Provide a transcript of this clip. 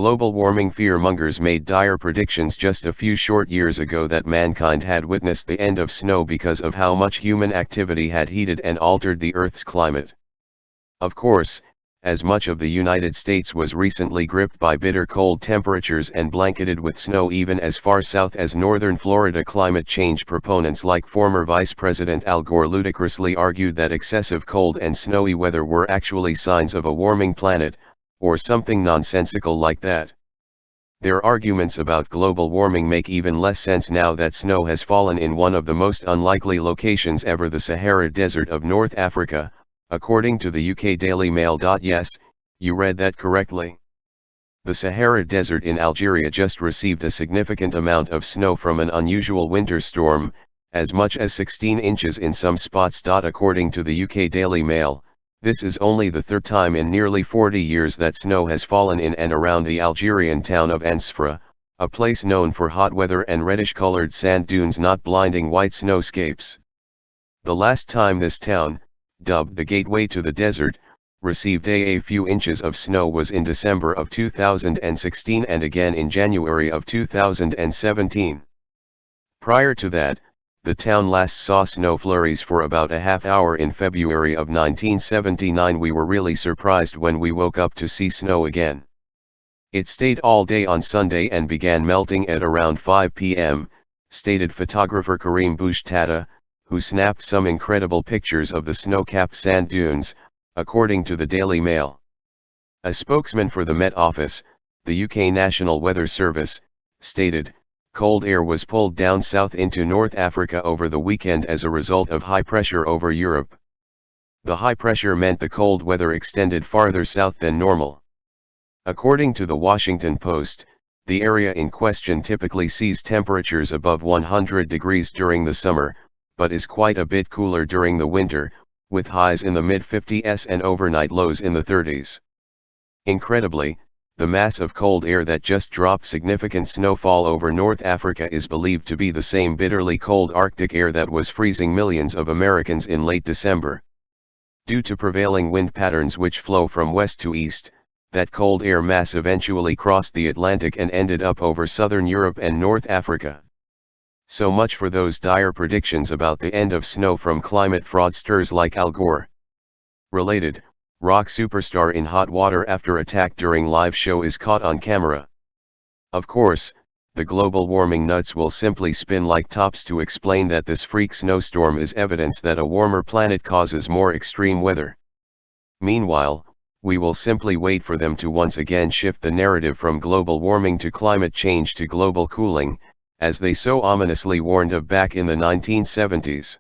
Global warming fearmongers made dire predictions just a few short years ago that mankind had witnessed the end of snow because of how much human activity had heated and altered the Earth's climate. Of course, as much of the United States was recently gripped by bitter cold temperatures and blanketed with snow even as far south as northern Florida, climate change proponents like former Vice President Al Gore ludicrously argued that excessive cold and snowy weather were actually signs of a warming planet, or something nonsensical like that. Their arguments about global warming make even less sense now that snow has fallen in one of the most unlikely locations ever, the Sahara Desert of North Africa, according to the UK DailyMail. Yes, you read that correctly. The Sahara Desert in Algeria just received a significant amount of snow from an unusual winter storm, as much as 16 inches in some spots. According to the UK DailyMail, this is only the third time in nearly 40 years that snow has fallen in and around the Algerian town of Ensfra, a place known for hot weather and reddish-colored sand dunes, not blinding white snowscapes. The last time this town, dubbed the gateway to the desert, received a few inches of snow was in December of 2016 and again in January of 2017. Prior to that, the town last saw snow flurries for about a half hour in February of 1979. We were really surprised when we woke up to see snow again. It stayed all day on Sunday and began melting at around 5 p.m., stated photographer Karim Bouchtada, who snapped some incredible pictures of the snow-capped sand dunes, according to the Daily Mail. A spokesman for the Met Office, the UK National Weather Service, stated, "Cold air was pulled down south into North Africa over the weekend as a result of high pressure over Europe. The high pressure meant the cold weather extended farther south than normal." According to the Washington Post, the area in question typically sees temperatures above 100 degrees during the summer, but is quite a bit cooler during the winter, with highs in the mid-50s and overnight lows in the 30s. Incredibly, the mass of cold air that just dropped significant snowfall over North Africa is believed to be the same bitterly cold Arctic air that was freezing millions of Americans in late December. Due to prevailing wind patterns which flow from west to east, that cold air mass eventually crossed the Atlantic and ended up over southern Europe and North Africa. So much for those dire predictions about the end of snow from climate fraudsters like Al Gore. Related, rock superstar in hot water after attack during live show is caught on camera. Of course, the global warming nuts will simply spin like tops to explain that this freak snowstorm is evidence that a warmer planet causes more extreme weather. Meanwhile, we will simply wait for them to once again shift the narrative from global warming to climate change to global cooling, as they so ominously warned of back in the 1970s.